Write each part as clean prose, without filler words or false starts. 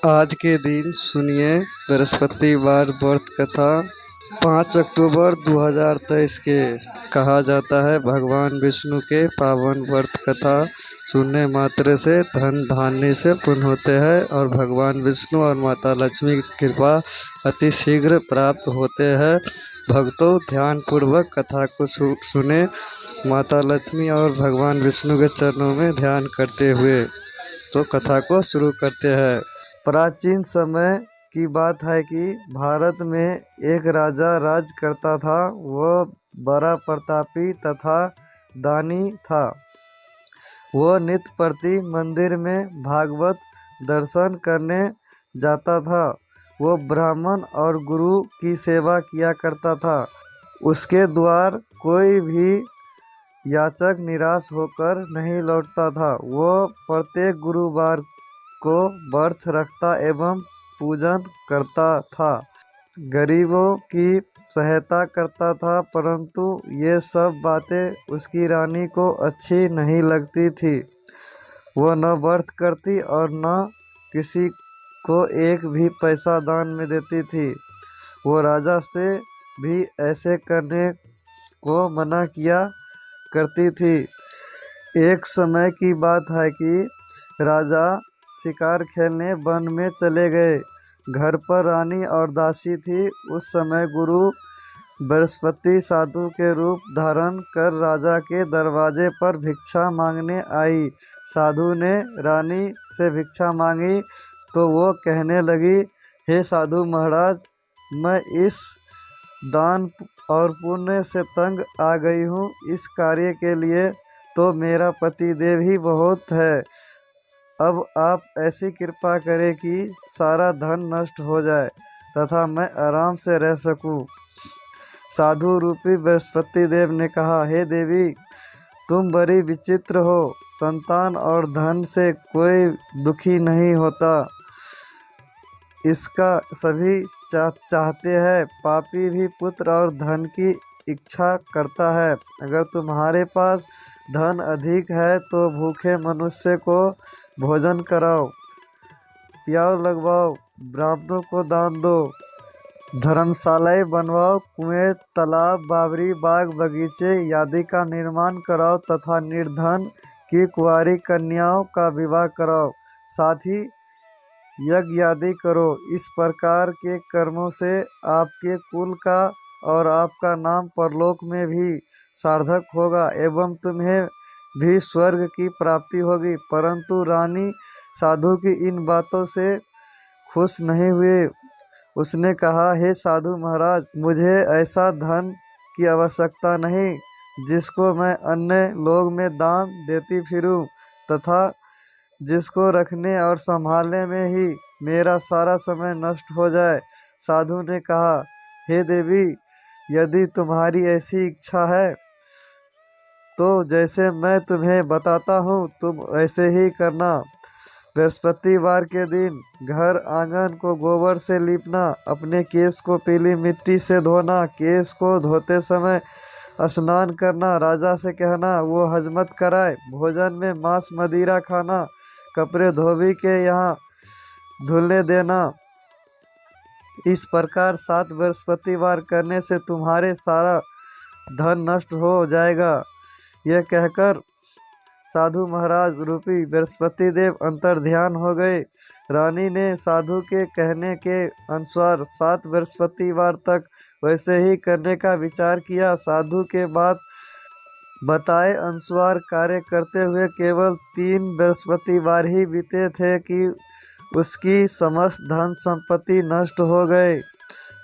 आज के दिन सुनिए बृहस्पतिवार व्रत कथा 5 अक्टूबर 2023 के कहा जाता है। भगवान विष्णु के पावन व्रत कथा सुनने मात्र से धन धान्य से पूर्ण होते हैं और भगवान विष्णु और माता लक्ष्मी की कृपा अति शीघ्र प्राप्त होते हैं। भक्तों, ध्यान पूर्वक कथा को सुने, माता लक्ष्मी और भगवान विष्णु के चरणों में ध्यान करते हुए। तो कथा को शुरू करते हैं। प्राचीन समय की बात है कि भारत में एक राजा राज करता था। वह बड़ा प्रतापी तथा दानी था। वह नित्य प्रति मंदिर में भागवत दर्शन करने जाता था। वह ब्राह्मण और गुरु की सेवा किया करता था। उसके द्वार कोई भी याचक निराश होकर नहीं लौटता था। वह प्रत्येक गुरुवार को व्रत रखता एवं पूजन करता था, गरीबों की सहायता करता था। परंतु ये सब बातें उसकी रानी को अच्छी नहीं लगती थी। वह न व्रत करती और न किसी को एक भी पैसा दान में देती थी। वो राजा से भी ऐसे करने को मना किया करती थी। एक समय की बात है कि राजा शिकार खेलने वन में चले गए। घर पर रानी और दासी थी। उस समय गुरु बृहस्पति साधु के रूप धारण कर राजा के दरवाजे पर भिक्षा मांगने आई। साधु ने रानी से भिक्षा मांगी तो वो कहने लगी, हे साधु महाराज, मैं इस दान और पुण्य से तंग आ गई हूँ। इस कार्य के लिए तो मेरा पतिदेव ही बहुत है। अब आप ऐसी कृपा करें कि सारा धन नष्ट हो जाए तथा मैं आराम से रह सकूं। साधु रूपी बृहस्पति देव ने कहा, हे देवी, तुम बड़ी विचित्र हो। संतान और धन से कोई दुखी नहीं होता, इसका सभी चाहते हैं। पापी भी पुत्र और धन की इच्छा करता है। अगर तुम्हारे पास धन अधिक है तो भूखे मनुष्य को भोजन कराओ, प्याव लगवाओ, ब्राह्मणों को दान दो, धर्मशालाएं बनवाओ, कुएं, तालाब, बावड़ी, बाग, बगीचे आदि का निर्माण कराओ तथा निर्धन की कुंवारी कन्याओं का विवाह कराओ। साथ ही यज्ञ आदि करो। इस प्रकार के कर्मों से आपके कुल का और आपका नाम परलोक में भी सार्थक होगा एवं तुम्हें भी स्वर्ग की प्राप्ति होगी। परंतु रानी साधु की इन बातों से खुश नहीं हुई। उसने कहा, हे साधु महाराज, मुझे ऐसा धन की आवश्यकता नहीं जिसको मैं अन्य लोग में दान देती फिरूं तथा जिसको रखने और संभालने में ही मेरा सारा समय नष्ट हो जाए। साधु ने कहा, हे देवी, यदि तुम्हारी ऐसी इच्छा है तो जैसे मैं तुम्हें बताता हूँ तुम ऐसे ही करना। बृहस्पतिवार के दिन घर आंगन को गोबर से लीपना, अपने केस को पीली मिट्टी से धोना, केस को धोते समय स्नान करना, राजा से कहना वो हजमत कराए, भोजन में मांस मदिरा खाना, कपड़े धोबी के यहाँ धुलने देना। इस प्रकार 7 बृहस्पतिवार करने से तुम्हारे सारा धन नष्ट हो जाएगा। यह कहकर साधु महाराज रूपी बृहस्पति देव अंतर ध्यान हो गए। रानी ने साधु के कहने के अनुसार 7 बृहस्पतिवार तक वैसे ही करने का विचार किया। साधु के बाद बताए अनुसार कार्य करते हुए केवल 3 बृहस्पतिवार ही बीते थे कि उसकी समस्त धन संपत्ति नष्ट हो गए।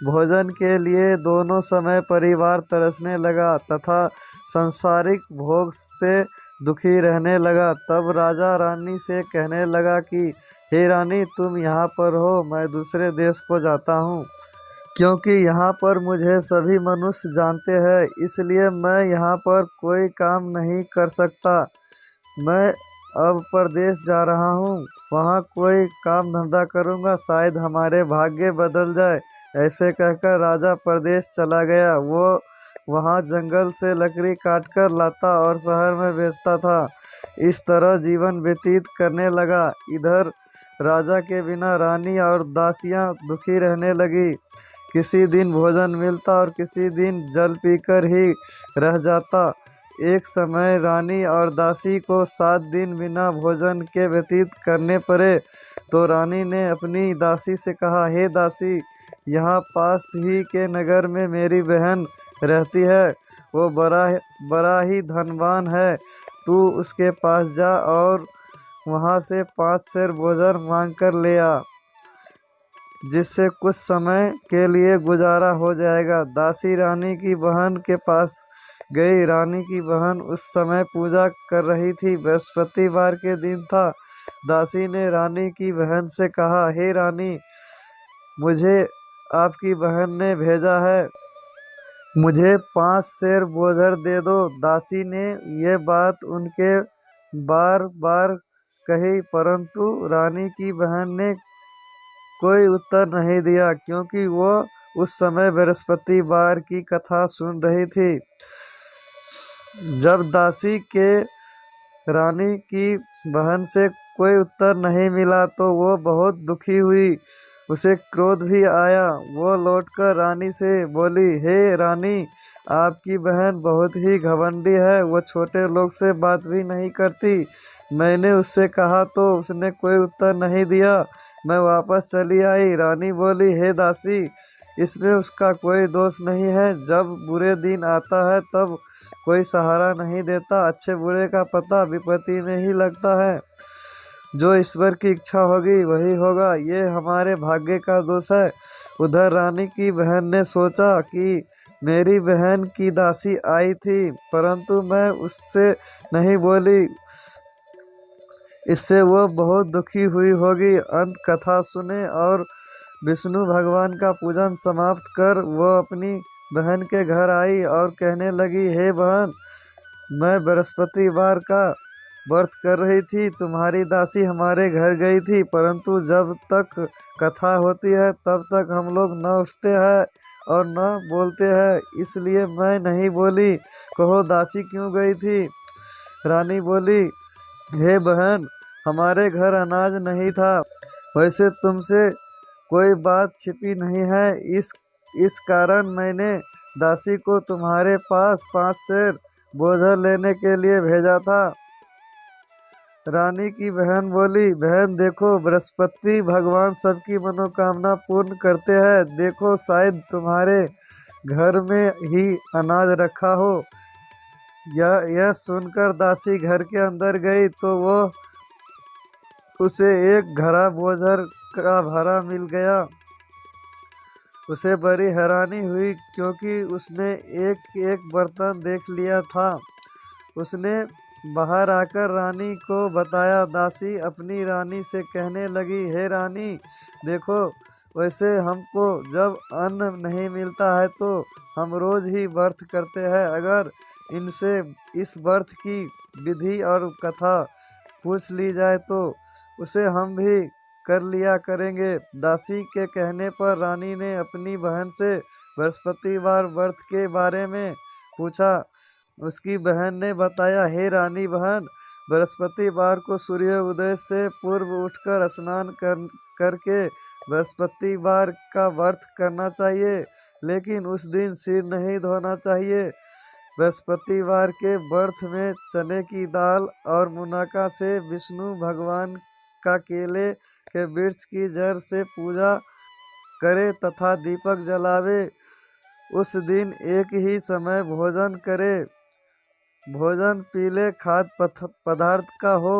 भोजन के लिए दोनों समय परिवार तरसने लगा तथा सांसारिक भोग से दुखी रहने लगा। तब राजा रानी से कहने लगा कि हे रानी, तुम यहाँ पर हो, मैं दूसरे देश को जाता हूँ, क्योंकि यहाँ पर मुझे सभी मनुष्य जानते हैं, इसलिए मैं यहाँ पर कोई काम नहीं कर सकता। मैं अब परदेश जा रहा हूँ, वहाँ कोई काम धंधा करूँगा, शायद हमारे भाग्य बदल जाए। ऐसे कहकर राजा परदेश चला गया। वो वहाँ जंगल से लकड़ी काटकर लाता और शहर में बेचता था। इस तरह जीवन व्यतीत करने लगा। इधर राजा के बिना रानी और दासियां दुखी रहने लगी। किसी दिन भोजन मिलता और किसी दिन जल पीकर ही रह जाता। एक समय रानी और दासी को 7 दिन बिना भोजन के व्यतीत करने पड़े। तो रानी ने अपनी दासी से कहा, हे दासी, यहाँ पास ही के नगर में मेरी बहन रहती है। वो बड़ा ही धनवान है। तू उसके पास जा और वहाँ से 5 सेर भोजन मांग कर ले आ, जिससे कुछ समय के लिए गुजारा हो जाएगा। दासी रानी की बहन के पास गई। रानी की बहन उस समय पूजा कर रही थी। बृहस्पतिवार के दिन था। दासी ने रानी की बहन से कहा, हे रानी, मुझे आपकी बहन ने भेजा है, मुझे 5 सेर भोजन दे दो। दासी ने ये बात उनके बार बार कही, परंतु रानी की बहन ने कोई उत्तर नहीं दिया, क्योंकि वो उस समय बृहस्पतिवार की कथा सुन रही थी। जब दासी के रानी की बहन से कोई उत्तर नहीं मिला तो वो बहुत दुखी हुई। उसे क्रोध भी आया। वो लौटकर रानी से बोली, हे रानी, आपकी बहन बहुत ही घमंडी है। वो छोटे लोग से बात भी नहीं करती। मैंने उससे कहा तो उसने कोई उत्तर नहीं दिया। मैं वापस चली आई। रानी बोली, हे दासी, इसमें उसका कोई दोष नहीं है। जब बुरे दिन आता है तब कोई सहारा नहीं देता। अच्छे बुरे का पता विपत्ति में ही लगता है। जो ईश्वर की इच्छा होगी वही होगा। ये हमारे भाग्य का दोष है। उधर रानी की बहन ने सोचा कि मेरी बहन की दासी आई थी, परंतु मैं उससे नहीं बोली, इससे वो बहुत दुखी हुई होगी। अंत कथा सुने और विष्णु भगवान का पूजन समाप्त कर वो अपनी बहन के घर आई और कहने लगी, हे बहन, मैं बृहस्पतिवार का व्रत कर रही थी। तुम्हारी दासी हमारे घर गई थी, परंतु जब तक कथा होती है तब तक हम लोग न उठते हैं और न बोलते हैं, इसलिए मैं नहीं बोली। कहो, दासी क्यों गई थी? रानी बोली, हे बहन, हमारे घर अनाज नहीं था। वैसे तुमसे कोई बात छिपी नहीं है। इस कारण मैंने दासी को तुम्हारे पास 5 सेर भोजन लेने के लिए भेजा था। रानी की बहन बोली, बहन देखो, बृहस्पति भगवान सबकी मनोकामना पूर्ण करते हैं। देखो, शायद तुम्हारे घर में ही अनाज रखा हो। यह सुनकर दासी घर के अंदर गई तो वो उसे एक घड़ा भोजन का भरा मिल गया। उसे बड़ी हैरानी हुई, क्योंकि उसने एक एक बर्तन देख लिया था। उसने बाहर आकर रानी को बताया। दासी अपनी रानी से कहने लगी, हे रानी, देखो, वैसे हमको जब अन्न नहीं मिलता है तो हम रोज ही व्रत करते हैं। अगर इनसे इस व्रत की विधि और कथा पूछ ली जाए तो उसे हम भी कर लिया करेंगे। दासी के कहने पर रानी ने अपनी बहन से बृहस्पतिवार व्रत के बारे में पूछा। उसकी बहन ने बताया, हे रानी बहन, बृहस्पतिवार को सूर्य उदय से पूर्व उठकर स्नान करके बृहस्पतिवार का व्रत करना चाहिए, लेकिन उस दिन सिर नहीं धोना चाहिए। बृहस्पतिवार के व्रत में चने की दाल और मुनक्का से विष्णु भगवान का केले के वृक्ष की जड़ से पूजा करे तथा दीपक जलावे। उस दिन एक ही समय भोजन करे। भोजन पीले खाद्य पदार्थ का हो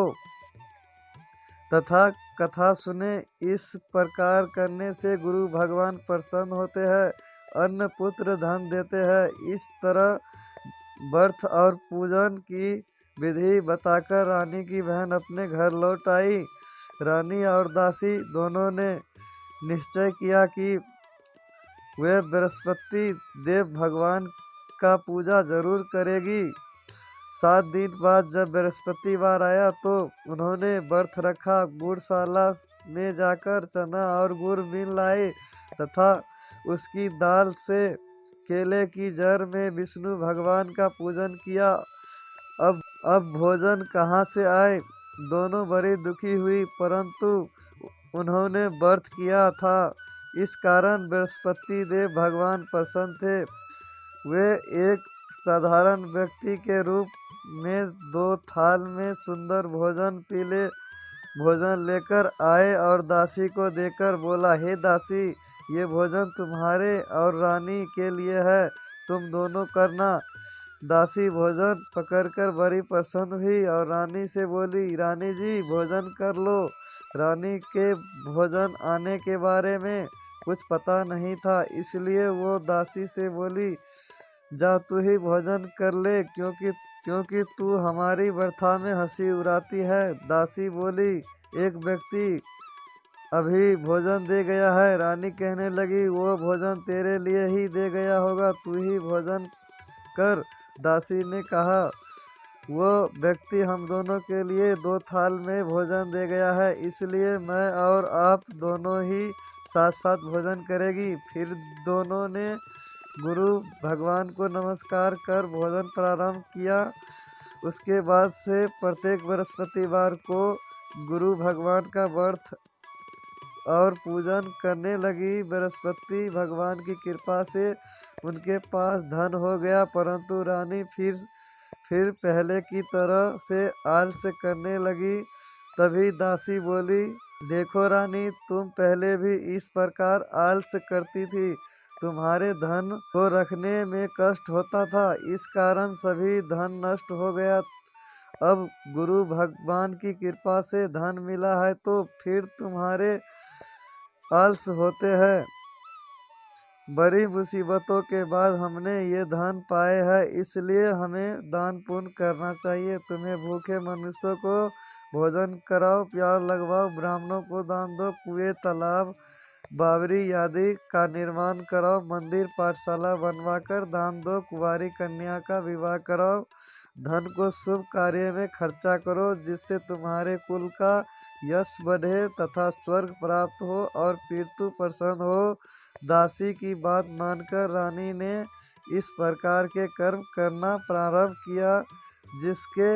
तथा कथा सुने। इस प्रकार करने से गुरु भगवान प्रसन्न होते हैं, अन्न पुत्र धन देते हैं। इस तरह व्रत और पूजन की विधि बताकर रानी की बहन अपने घर लौट आई। रानी और दासी दोनों ने निश्चय किया कि वे बृहस्पति देव भगवान का पूजा जरूर करेगी। 7 दिन बाद जब बृहस्पतिवार आया तो उन्होंने व्रत रखा। गुड़शाला में जाकर चना और गुड़ मिल लाए तथा उसकी दाल से केले की जड़ में विष्णु भगवान का पूजन किया। अब भोजन कहाँ से आए? दोनों बड़ी दुखी हुई, परंतु उन्होंने व्रत किया था, इस कारण बृहस्पति देव भगवान प्रसन्न थे। वे एक साधारण व्यक्ति के रूप में 2 थाल में सुंदर भोजन लेकर आए और दासी को देकर बोला, हे दासी, ये भोजन तुम्हारे और रानी के लिए है, तुम दोनों करना। दासी भोजन पकड़कर बड़ी प्रसन्न हुई और रानी से बोली, रानी जी भोजन कर लो। रानी के भोजन आने के बारे में कुछ पता नहीं था, इसलिए वो दासी से बोली, जा तू ही भोजन कर ले, क्योंकि तू हमारी व्यथा में हंसी उड़ाती है। दासी बोली, एक व्यक्ति अभी भोजन दे गया है। रानी कहने लगी, वो भोजन तेरे लिए ही दे गया होगा, तू ही भोजन कर। दासी ने कहा, वो व्यक्ति हम दोनों के लिए 2 थाल में भोजन दे गया है, इसलिए मैं और आप दोनों ही साथ साथ भोजन करेगी। फिर दोनों ने गुरु भगवान को नमस्कार कर भोजन प्रारंभ किया। उसके बाद से प्रत्येक बृहस्पतिवार को गुरु भगवान का व्रत और पूजन करने लगी। बृहस्पति भगवान की कृपा से उनके पास धन हो गया, परंतु रानी फिर पहले की तरह से आलस्य करने लगी। तभी दासी बोली, देखो रानी, तुम पहले भी इस प्रकार आलस्य करती थी, तुम्हारे धन को रखने में कष्ट होता था, इस कारण सभी धन नष्ट हो गया। अब गुरु भगवान की कृपा से धन मिला है तो फिर तुम्हारे आलस होते हैं। बड़ी मुसीबतों के बाद हमने ये धन पाए हैं, इसलिए हमें दान पुण्य करना चाहिए। तुम्हें भूखे मनुष्यों को भोजन कराओ, प्यार लगवाओ, ब्राह्मणों को दान दो, कुएं, तालाब, बावड़ी आदि का निर्माण कराओ, मंदिर पाठशाला बनवाकर दान दो, कुंवारी कन्या का विवाह कराओ। धन को शुभ कार्य में खर्चा करो, जिससे तुम्हारे कुल का यश बढ़े तथा स्वर्ग प्राप्त हो और पितृ प्रसन्न हो। दासी की बात मानकर रानी ने इस प्रकार के कर्म करना प्रारंभ किया, जिसके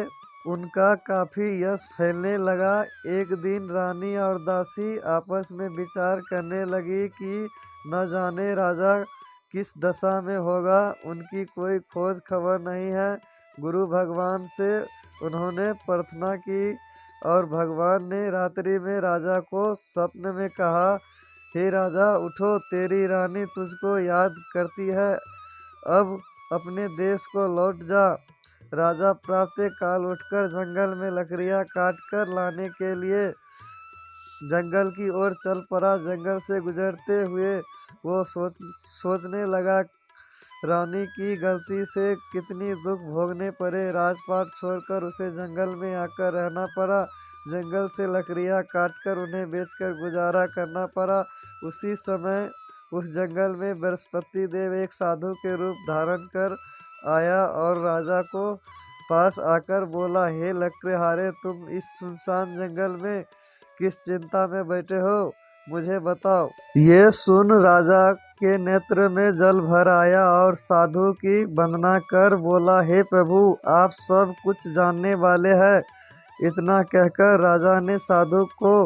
उनका काफी यश फैलने लगा। एक दिन रानी और दासी आपस में विचार करने लगी कि न जाने राजा किस दशा में होगा, उनकी कोई खोज खबर नहीं है। गुरु भगवान से उन्होंने प्रार्थना की और भगवान ने रात्रि में राजा को स्वप्न में कहा, हे राजा उठो, तेरी रानी तुझको याद करती है, अब अपने देश को लौट जा। राजा प्रातः काल उठकर जंगल में लकड़ियां काट कर लाने के लिए जंगल की ओर चल पड़ा। जंगल से गुजरते हुए वो सोचने लगा, रानी की गलती से कितनी दुख भोगने पड़े, राजपाट छोड़कर उसे जंगल में आकर रहना पड़ा, जंगल से लकड़ियां काटकर उन्हें बेचकर गुजारा करना पड़ा। उसी समय उस जंगल में बृहस्पति देव एक साधु के रूप धारण कर आया और राजा को पास आकर बोला, हे लकड़हारे, तुम इस सुनसान जंगल में किस चिंता में बैठे हो, मुझे बताओ। ये सुन राजा के नेत्र में जल भर आया और साधु की वंदना कर बोला, हे प्रभु, आप सब कुछ जानने वाले हैं। इतना कहकर राजा ने साधु को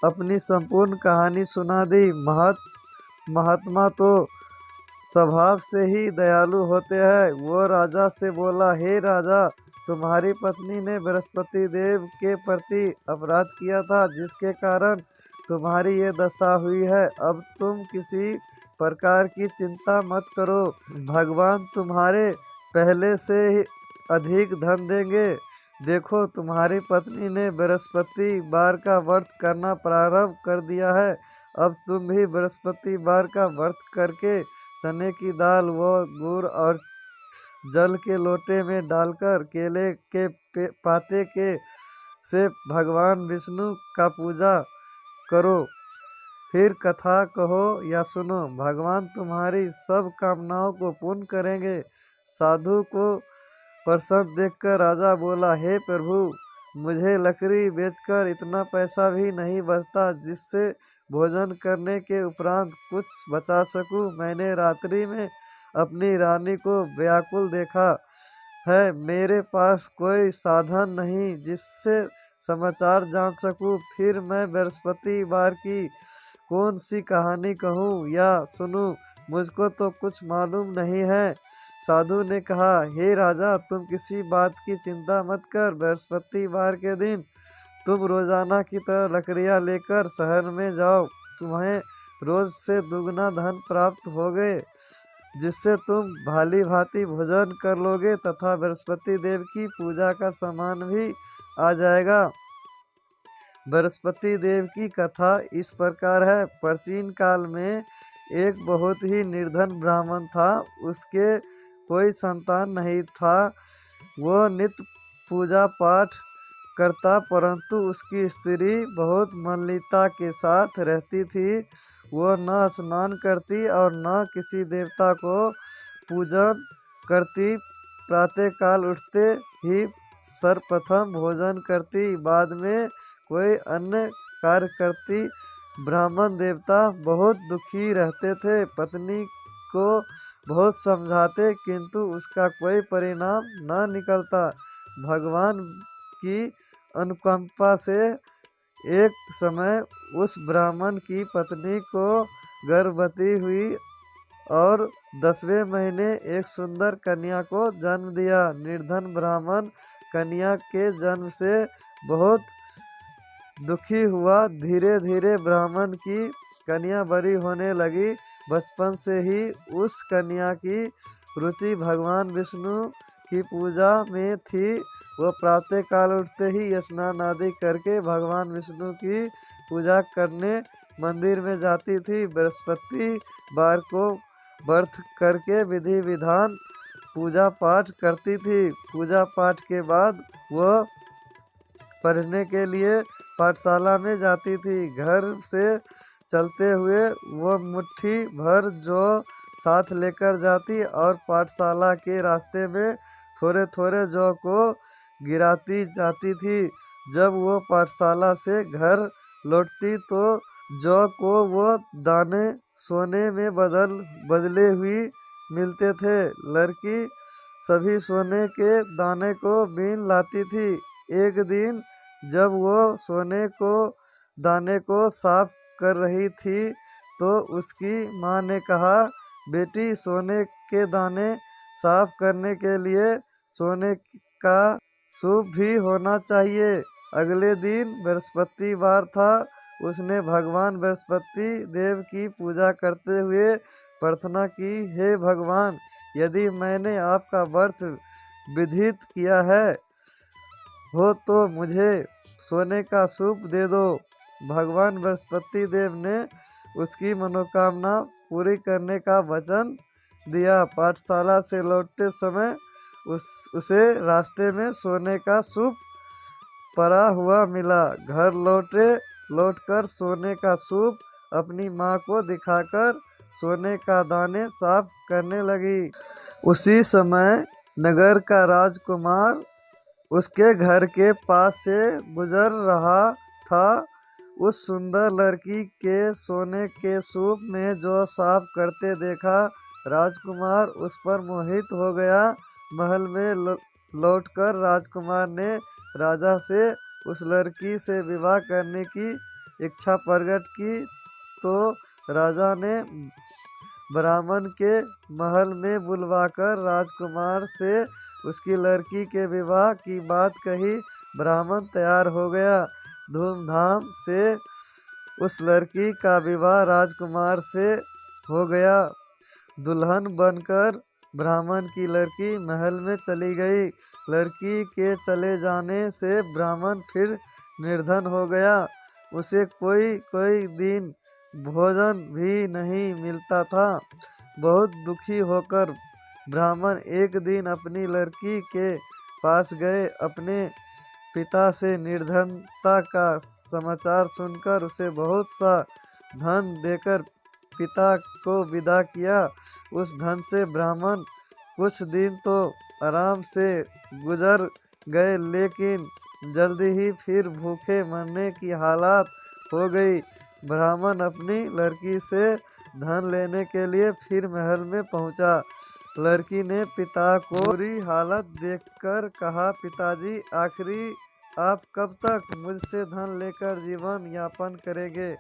अपनी संपूर्ण कहानी सुना दी। महात्मा तो स्वभाव से ही दयालु होते हैं। वो राजा से बोला, हे राजा, तुम्हारी पत्नी ने बृहस्पति देव के प्रति अपराध किया था, जिसके कारण तुम्हारी ये दशा हुई है। अब तुम किसी प्रकार की चिंता मत करो, भगवान तुम्हारे पहले से ही अधिक धन देंगे। देखो, तुम्हारी पत्नी ने बृहस्पति वार का व्रत करना प्रारंभ कर दिया है, अब तुम भी बृहस्पति वार का व्रत करके चने की दाल व गुड़ और जल के लोटे में डालकर केले के पाते के से भगवान विष्णु का पूजा करो, फिर कथा कहो या सुनो, भगवान तुम्हारी सब कामनाओं को पूर्ण करेंगे। साधु को प्रसन्न देखकर राजा बोला, हे प्रभु, मुझे लकड़ी बेचकर इतना पैसा भी नहीं बचता जिससे भोजन करने के उपरांत कुछ बचा सकूं। मैंने रात्रि में अपनी रानी को व्याकुल देखा है, मेरे पास कोई साधन नहीं जिससे समाचार जान सकूं। फिर मैं बृहस्पतिवार की कौन सी कहानी कहूँ या सुनूं, मुझको तो कुछ मालूम नहीं है। साधु ने कहा, हे राजा, तुम किसी बात की चिंता मत कर। बृहस्पतिवार के दिन तुम रोजाना की तरह लकड़ियाँ लेकर शहर में जाओ। तुम्हें रोज से दुगना धन प्राप्त होगे, जिससे तुम भाली भांति भोजन कर लोगे तथा बृहस्पति देव की पूजा का सामान भी आ जाएगा। बृहस्पति देव की कथा इस प्रकार है। प्राचीन काल में एक बहुत ही निर्धन ब्राह्मण था। उसके कोई संतान नहीं था। वो नित्य पूजा पाठ करता, परंतु उसकी स्त्री बहुत मलिनता के साथ रहती थी। वो न स्नान करती और न किसी देवता को पूजन करती। प्रातःकाल उठते ही सर्वप्रथम भोजन करती, बाद में कोई अन्य कार्य करती। ब्राह्मण देवता बहुत दुखी रहते थे। पत्नी को बहुत समझाते, किंतु उसका कोई परिणाम न निकलता। भगवान की अनुकंपा से एक समय उस ब्राह्मण की पत्नी को गर्भवती हुई और 10वें महीने एक सुंदर कन्या को जन्म दिया। निर्धन ब्राह्मण कन्या के जन्म से बहुत दुखी हुआ। धीरे धीरे ब्राह्मण की कन्या बड़ी होने लगी। बचपन से ही उस कन्या की रुचि भगवान विष्णु की पूजा में थी। वह प्रातः काल उठते ही स्नान आदि करके भगवान विष्णु की पूजा करने मंदिर में जाती थी। बृहस्पतिवार को व्रत करके विधि विधान पूजा पाठ करती थी। पूजा पाठ के बाद वह पढ़ने के लिए पाठशाला में जाती थी। घर से चलते हुए वह मुट्ठी भर जौ साथ लेकर जाती और पाठशाला के रास्ते में थोड़े थोड़े जौ को गिराती जाती थी। जब वो पाठशाला से घर लौटती तो जौ को वो दाने सोने में बदले हुए मिलते थे। लड़की सभी सोने के दाने को बीन लाती थी। एक दिन जब वो सोने को दाने को साफ कर रही थी तो उसकी माँ ने कहा, बेटी, सोने के दाने साफ करने के लिए सोने का सूप भी होना चाहिए। अगले दिन बृहस्पतिवार था। उसने भगवान बृहस्पति देव की पूजा करते हुए प्रार्थना की, हे भगवान, यदि मैंने आपका व्रत विधित किया है हो तो मुझे सोने का सूप दे दो। भगवान बृहस्पति देव ने उसकी मनोकामना पूरी करने का वचन दिया। पाठशाला से लौटते समय उसे रास्ते में सोने का सूप पड़ा हुआ मिला। घर लौटकर सोने का सूप अपनी माँ को दिखाकर सोने का दाने साफ करने लगी। उसी समय नगर का राजकुमार उसके घर के पास से गुजर रहा था। उस सुंदर लड़की के सोने के सूप में जो साफ करते देखा। राजकुमार उस पर मोहित हो गया। महल में लौटकर राजकुमार ने राजा से उस लड़की से विवाह करने की इच्छा प्रकट की। तो राजा ने ब्राह्मण के महल में बुलवाकर राजकुमार से उसकी लड़की के विवाह की बात कही। ब्राह्मण तैयार हो गया। धूमधाम से उस लड़की का विवाह राजकुमार से हो गया। दुल्हन बनकर ब्राह्मण की लड़की महल में चली गई। लड़की के चले जाने से ब्राह्मण फिर निर्धन हो गया। उसे कोई दिन भोजन भी नहीं मिलता था। बहुत दुखी होकर ब्राह्मण एक दिन अपनी लड़की के पास गए। अपने पिता से निर्धनता का समाचार सुनकर उसे बहुत सा धन देकर पिता को विदा किया। उस धन से ब्राह्मण कुछ दिन तो आराम से गुजर गए, लेकिन जल्दी ही फिर भूखे मरने की हालत हो गई। ब्राह्मण अपनी लड़की से धन लेने के लिए फिर महल में पहुंचा। लड़की ने पिता को बुरी हालत देखकर कहा, पिताजी, आखिरी आप कब तक मुझसे धन लेकर जीवन यापन करेंगे?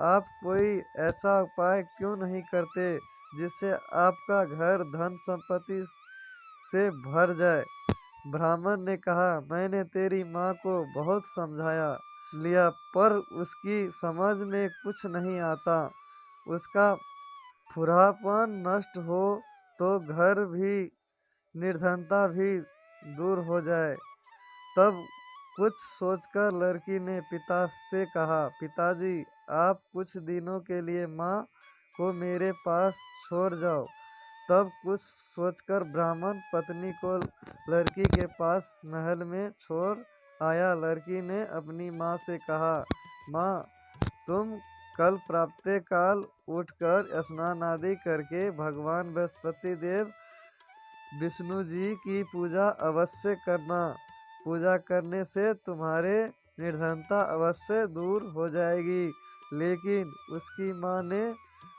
आप कोई ऐसा उपाय क्यों नहीं करते जिससे आपका घर धन संपत्ति से भर जाए? ब्राह्मण ने कहा, मैंने तेरी माँ को बहुत समझाया लिया, पर उसकी समझ में कुछ नहीं आता। उसका फुरहापन नष्ट हो तो घर भी निर्धनता भी दूर हो जाए। तब कुछ सोचकर लड़की ने पिता से कहा, पिताजी, आप कुछ दिनों के लिए माँ को मेरे पास छोड़ जाओ। तब कुछ सोचकर ब्राह्मण पत्नी को लड़की के पास महल में छोड़ आया। लड़की ने अपनी माँ से कहा, माँ, तुम कल प्रातःकाल उठकर स्नान आदि करके भगवान बृहस्पति देव विष्णु जी की पूजा अवश्य करना। पूजा करने से तुम्हारे निर्धनता अवश्य दूर हो जाएगी। लेकिन उसकी माँ ने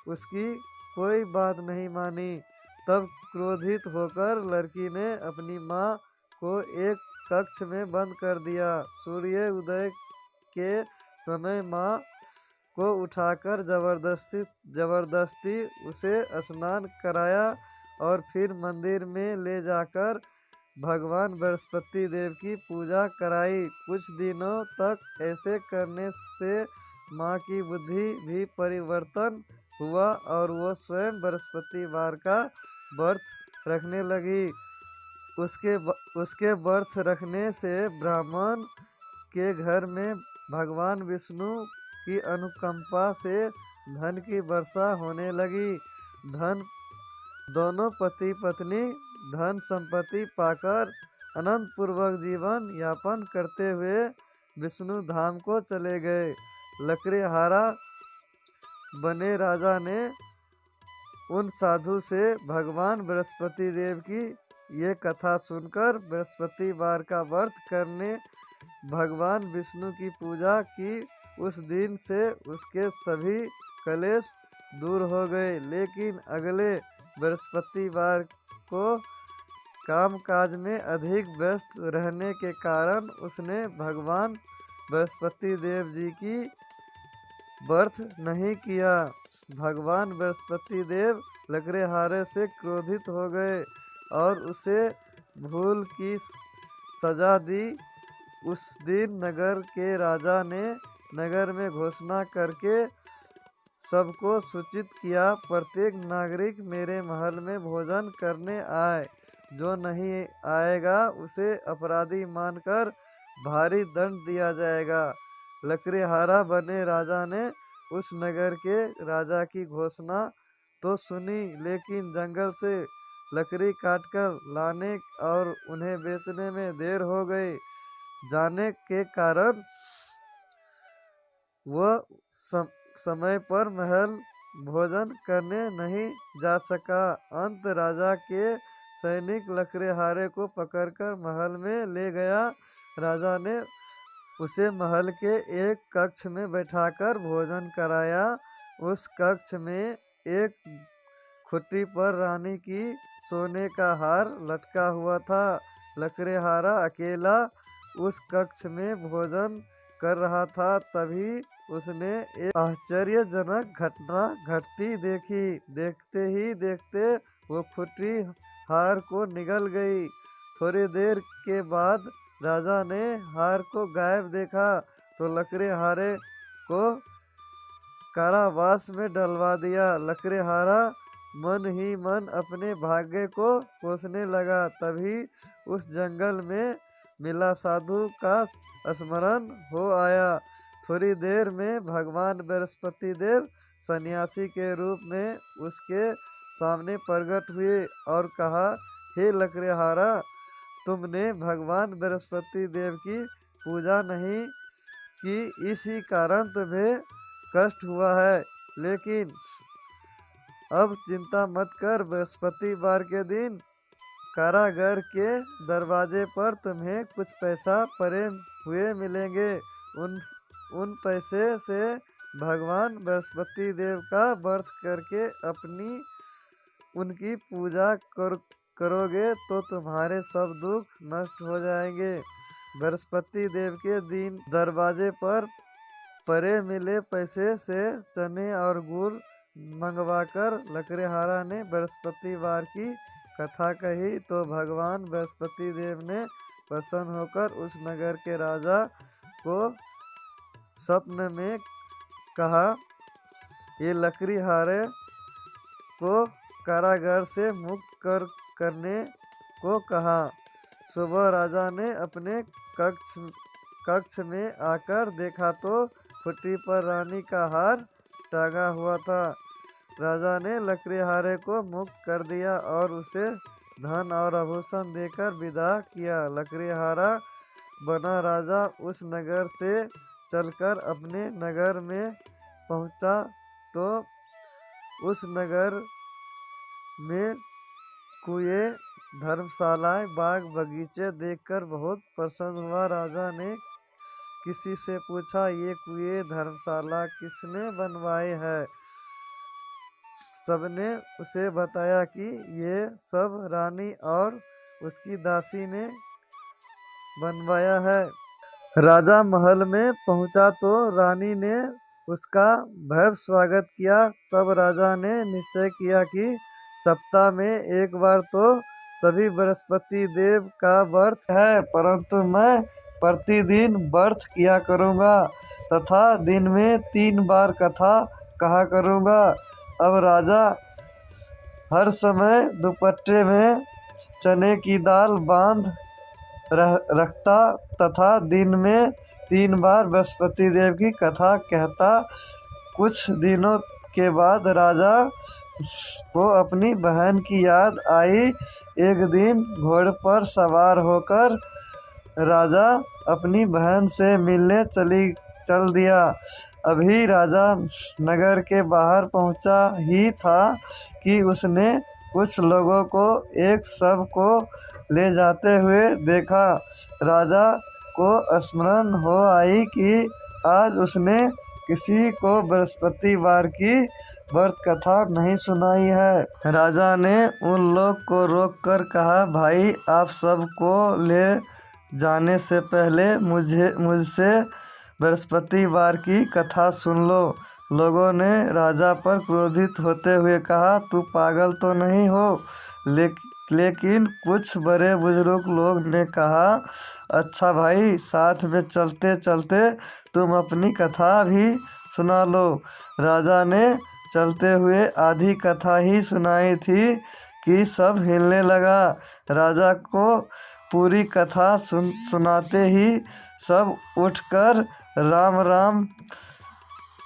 उसकी कोई बात नहीं मानी। तब क्रोधित होकर लड़की ने अपनी माँ को एक कक्ष में बंद कर दिया। सूर्य उदय के समय माँ को उठाकर जबरदस्ती उसे स्नान कराया और फिर मंदिर में ले जाकर भगवान बृहस्पति देव की पूजा कराई। कुछ दिनों तक ऐसे करने से माँ की बुद्धि भी परिवर्तन हुआ और वो स्वयं बृहस्पतिवार का व्रत रखने लगी। उसके व्रत रखने से ब्राह्मण के घर में भगवान विष्णु की अनुकंपा से धन की वर्षा होने लगी। धन दोनों पति पत्नी धन संपत्ति पाकर अनंत पूर्वक जीवन यापन करते हुए विष्णु धाम को चले गए। लकड़ीहारा बने राजा ने उन साधु से भगवान बृहस्पति देव की ये कथा सुनकर बृहस्पतिवार का व्रत करने भगवान विष्णु की पूजा की। उस दिन से उसके सभी कलेश दूर हो गए। लेकिन अगले बृहस्पतिवार को कामकाज में अधिक व्यस्त रहने के कारण उसने भगवान बृहस्पति देव जी की व्रत नहीं किया। भगवान बृहस्पति देव लकड़ीहारे से क्रोधित हो गए और उसे भूल की सजा दी। उस दिन नगर के राजा ने नगर में घोषणा करके सबको सूचित किया, प्रत्येक नागरिक मेरे महल में भोजन करने आए। जो नहीं आएगा उसे अपराधी मानकर भारी दंड दिया जाएगा। लकड़ीहारा बने राजा ने उस नगर के राजा की घोषणा तो सुनी, लेकिन जंगल से लकड़ी काटकर लाने और उन्हें बेचने में देर हो गई जाने के कारण वह समय पर महल भोजन करने नहीं जा सका। अंत राजा के सैनिक लकड़ीहारे को पकड़कर महल में ले गया। राजा ने उसे महल के एक कक्ष में बैठाकर भोजन कराया। उस कक्ष में एक खुट्टी पर रानी की सोने का हार लटका हुआ था। लकड़ीहारा अकेला उस कक्ष में भोजन कर रहा था। तभी उसने एक आश्चर्यजनक घटना घटती देखी। देखते ही देखते वो खुट्टी हार को निगल गई। थोड़ी देर के बाद राजा ने हार को गायब देखा तो लकड़ीहारे को कारावास में डलवा दिया। लकड़ीहारा मन ही मन अपने भाग्य को कोसने लगा। तभी उस जंगल में मिला साधु का स्मरण हो आया। थोड़ी देर में भगवान बृहस्पति देव सन्यासी के रूप में उसके सामने प्रकट हुए और कहा, हे लकड़ीहारा, तुमने भगवान बृहस्पति देव की पूजा नहीं की, इसी कारण तुम्हें कष्ट हुआ है। लेकिन अब चिंता मत कर, बृहस्पतिवार के दिन कारागार के दरवाजे पर तुम्हें कुछ पैसा पड़े हुए मिलेंगे। उन पैसे से भगवान बृहस्पति देव का व्रत करके उनकी पूजा करोगे तो तुम्हारे सब दुख नष्ट हो जाएंगे। बृहस्पति देव के दिन दरवाजे पर परे मिले पैसे से चने और गुड़ मंगवाकर लकड़ीहारा ने बृहस्पतिवार की कथा कही तो भगवान बृहस्पति देव ने प्रसन्न होकर उस नगर के राजा को स्वप्न में कहा, ये लकड़ीहारे को कारागार से मुक्त करने को कहा। सुबह राजा ने अपने कक्ष में आकर देखा तो खुट्टी पर रानी का हार टांगा हुआ था। राजा ने लकड़ीहारे को मुक्त कर दिया और उसे धन और आभूषण देकर विदा किया। लकड़ीहारा बना राजा उस नगर से चलकर अपने नगर में पहुंचा तो उस नगर में कुएं, धर्मशालाएं, बाग बगीचे देखकर बहुत प्रसन्न हुआ। राजा ने किसी से पूछा, ये कुएं, धर्मशाला किसने बनवाए हैं? सबने उसे बताया कि ये सब रानी और उसकी दासी ने बनवाया है। राजा महल में पहुंचा तो रानी ने उसका भव्य स्वागत किया। तब राजा ने निश्चय किया कि सप्ताह में एक बार तो सभी बृहस्पति देव का व्रत है, परंतु मैं प्रतिदिन व्रत किया करूँगा तथा दिन में 3 बार कथा कहा करूँगा। अब राजा हर समय दुपट्टे में चने की दाल बांध रखता तथा दिन में 3 बार बृहस्पति देव की कथा कहता। कुछ दिनों के बाद राजा को अपनी बहन की याद आई। एक दिन घोड़े पर सवार होकर राजा अपनी बहन से मिलने चल दिया। अभी राजा नगर के बाहर पहुंचा ही था कि उसने कुछ लोगों को एक शव को ले जाते हुए देखा। राजा को स्मरण हो आई कि आज उसने किसी को बृहस्पतिवार की व्रत कथा नहीं सुनाई है। राजा ने उन लोग को रोककर कहा, भाई आप सबको ले जाने से पहले मुझसे बृहस्पतिवार की कथा सुन लो। लोगों ने राजा पर क्रोधित होते हुए कहा, तू पागल तो नहीं हो? लेकिन कुछ बड़े बुजुर्ग लोग ने कहा, अच्छा भाई, साथ में चलते चलते तुम अपनी कथा भी सुना लो। राजा ने चलते हुए आधी कथा ही सुनाई थी कि सब हिलने लगा। राजा को पूरी कथा सुनाते ही सब उठकर राम राम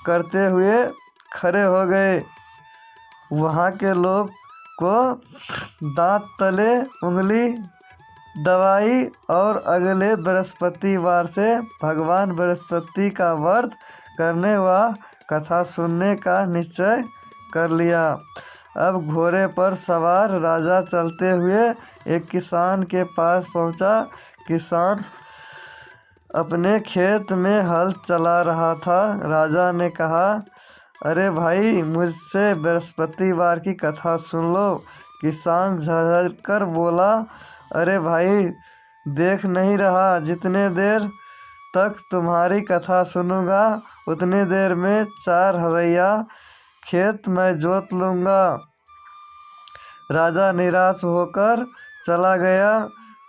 करते हुए खड़े हो गए। वहाँ के लोग को दांत तले उंगली दबाई और अगले बृहस्पतिवार से भगवान बृहस्पति का व्रत करने व कथा सुनने का निश्चय कर लिया। अब घोड़े पर सवार राजा चलते हुए एक किसान के पास पहुंचा। किसान अपने खेत में हल चला रहा था। राजा ने कहा, अरे भाई, मुझसे बृहस्पतिवार की कथा सुन लो। किसान झड़झड़ कर बोला, अरे भाई, देख नहीं रहा जितने देर तक तुम्हारी कथा सुनूंगा उतनी देर में 4 हरैया खेत मैं जोत लूँगा। राजा निराश होकर चला गया।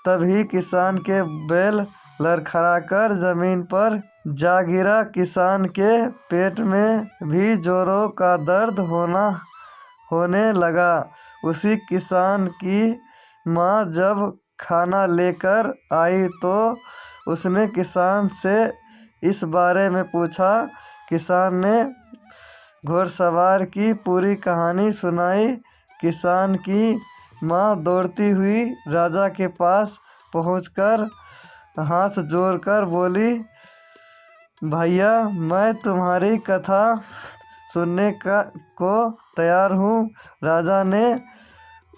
तभी किसान के बैल लड़खड़ाकर जमीन पर जा गिरा। किसान के पेट में भी जोरों का दर्द होने लगा। उसी किसान की माँ जब खाना लेकर आई तो उसने किसान से इस बारे में पूछा। किसान ने घोड़सवार की पूरी कहानी सुनाई। किसान की माँ दौड़ती हुई राजा के पास पहुंचकर हाथ जोड़कर बोली, भैया, मैं तुम्हारी कथा सुनने को तैयार हूँ। राजा ने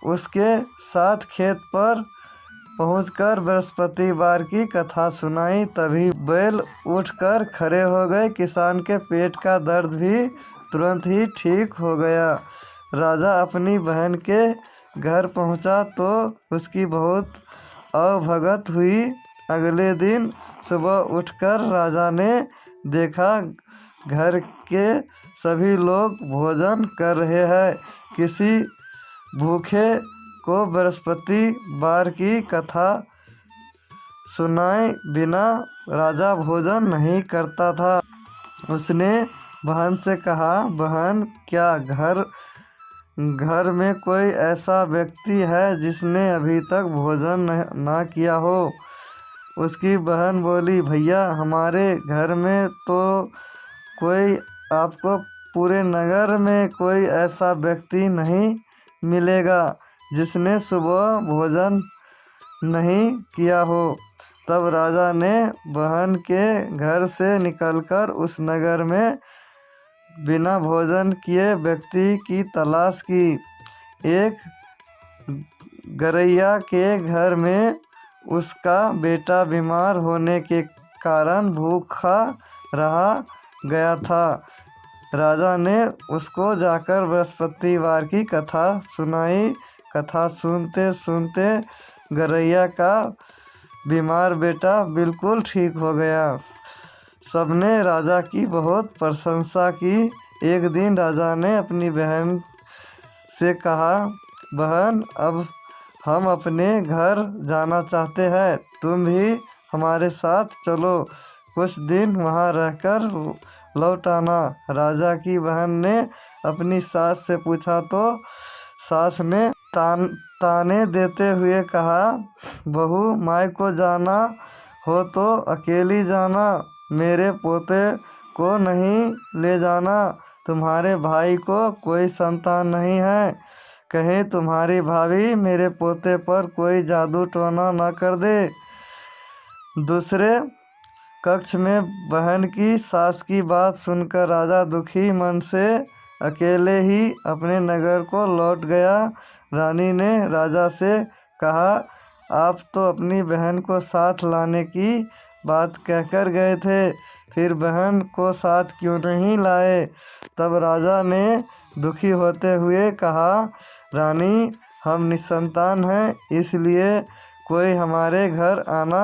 उसके साथ खेत पर पहुंचकर बृहस्पतिवार की कथा सुनाई। तभी बैल उठकर खड़े हो गए। किसान के पेट का दर्द भी तुरंत ही ठीक हो गया। राजा अपनी बहन के घर पहुंचा तो उसकी बहुत अवभगत हुई। अगले दिन सुबह उठकर राजा ने देखा घर के सभी लोग भोजन कर रहे हैं। किसी भूखे को बृहस्पतिवार की कथा सुनाए बिना राजा भोजन नहीं करता था। उसने बहन से कहा, बहन, क्या घर में कोई ऐसा व्यक्ति है जिसने अभी तक भोजन ना किया हो? उसकी बहन बोली, भैया, हमारे घर में तो कोई आपको पूरे नगर में कोई ऐसा व्यक्ति नहीं मिलेगा जिसने सुबह भोजन नहीं किया हो। तब राजा ने बहन के घर से निकलकर उस नगर में बिना भोजन किए व्यक्ति की तलाश की। एक गरैया के घर में उसका बेटा बीमार होने के कारण भूखा रहा गया था। राजा ने उसको जाकर बृहस्पतिवार की कथा सुनाई। कथा सुनते सुनते गरैया का बीमार बेटा बिल्कुल ठीक हो गया। सबने राजा की बहुत प्रशंसा की। एक दिन राजा ने अपनी बहन से कहा, बहन, अब हम अपने घर जाना चाहते हैं, तुम भी हमारे साथ चलो, कुछ दिन वहाँ रहकर लौट आना। राजा की बहन ने अपनी सास से पूछा तो सास ने ताने देते हुए कहा, बहू, माई को जाना हो तो अकेली जाना, मेरे पोते को नहीं ले जाना। तुम्हारे भाई को कोई संतान नहीं है, कहीं तुम्हारी भाभी मेरे पोते पर कोई जादू टोना न कर दे। दूसरे कक्ष में बहन की सास की बात सुनकर राजा दुखी मन से अकेले ही अपने नगर को लौट गया। रानी ने राजा से कहा, आप तो अपनी बहन को साथ लाने की बात कहकर गए थे, फिर बहन को साथ क्यों नहीं लाए? तब राजा ने दुखी होते हुए कहा, रानी, हम निसंतान हैं, इसलिए कोई हमारे घर आना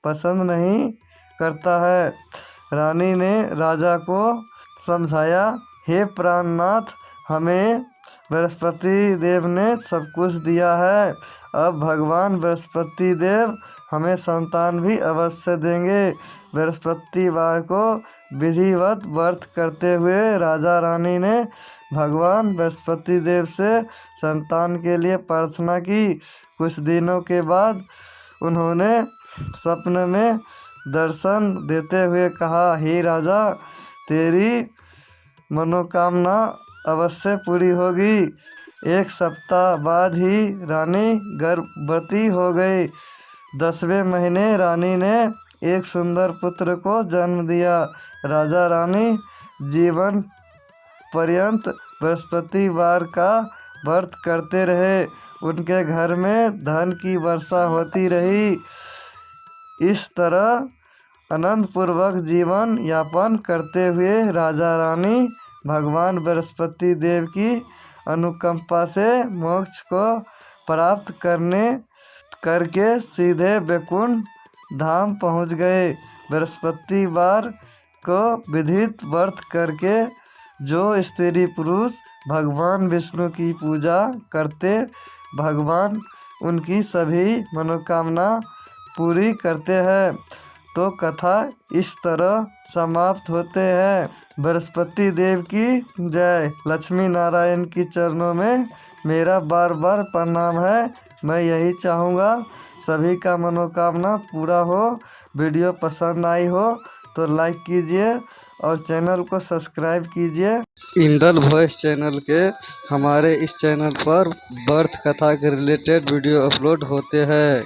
पसंद नहीं करता है। रानी ने राजा को समझाया, हे प्राणनाथ, हमें बृहस्पति देव ने सब कुछ दिया है, अब भगवान बृहस्पति देव हमें संतान भी अवश्य देंगे। बृहस्पतिवार को विधिवत व्रत करते हुए राजा रानी ने भगवान बृहस्पति देव से संतान के लिए प्रार्थना की। कुछ दिनों के बाद उन्होंने स्वप्न में दर्शन देते हुए कहा, हे राजा, तेरी मनोकामना अवश्य पूरी होगी। एक सप्ताह बाद ही रानी गर्भवती हो गई। 10वें महीने रानी ने एक सुंदर पुत्र को जन्म दिया। राजा रानी जीवन पर्यंत बृहस्पतिवार का व्रत करते रहे। उनके घर में धन की वर्षा होती रही। इस तरह आनंदपूर्वक जीवन यापन करते हुए राजा रानी भगवान बृहस्पति देव की अनुकंपा से मोक्ष को प्राप्त करके सीधे वैकुंठ धाम पहुँच गए। बृहस्पतिवार को विधित व्रत करके जो स्त्री पुरुष भगवान विष्णु की पूजा करते, भगवान उनकी सभी मनोकामना पूरी करते हैं। तो कथा इस तरह समाप्त होते हैं। बृहस्पति देव की जय। लक्ष्मी नारायण की चरणों में मेरा बार बार प्रणाम है। मैं यही चाहूँगा सभी का मनोकामना पूरा हो। वीडियो पसंद आई हो तो लाइक कीजिए और चैनल को सब्सक्राइब कीजिए। इंडल वॉइस चैनल के हमारे इस चैनल पर बर्थ कथा के रिलेटेड वीडियो अपलोड होते हैं।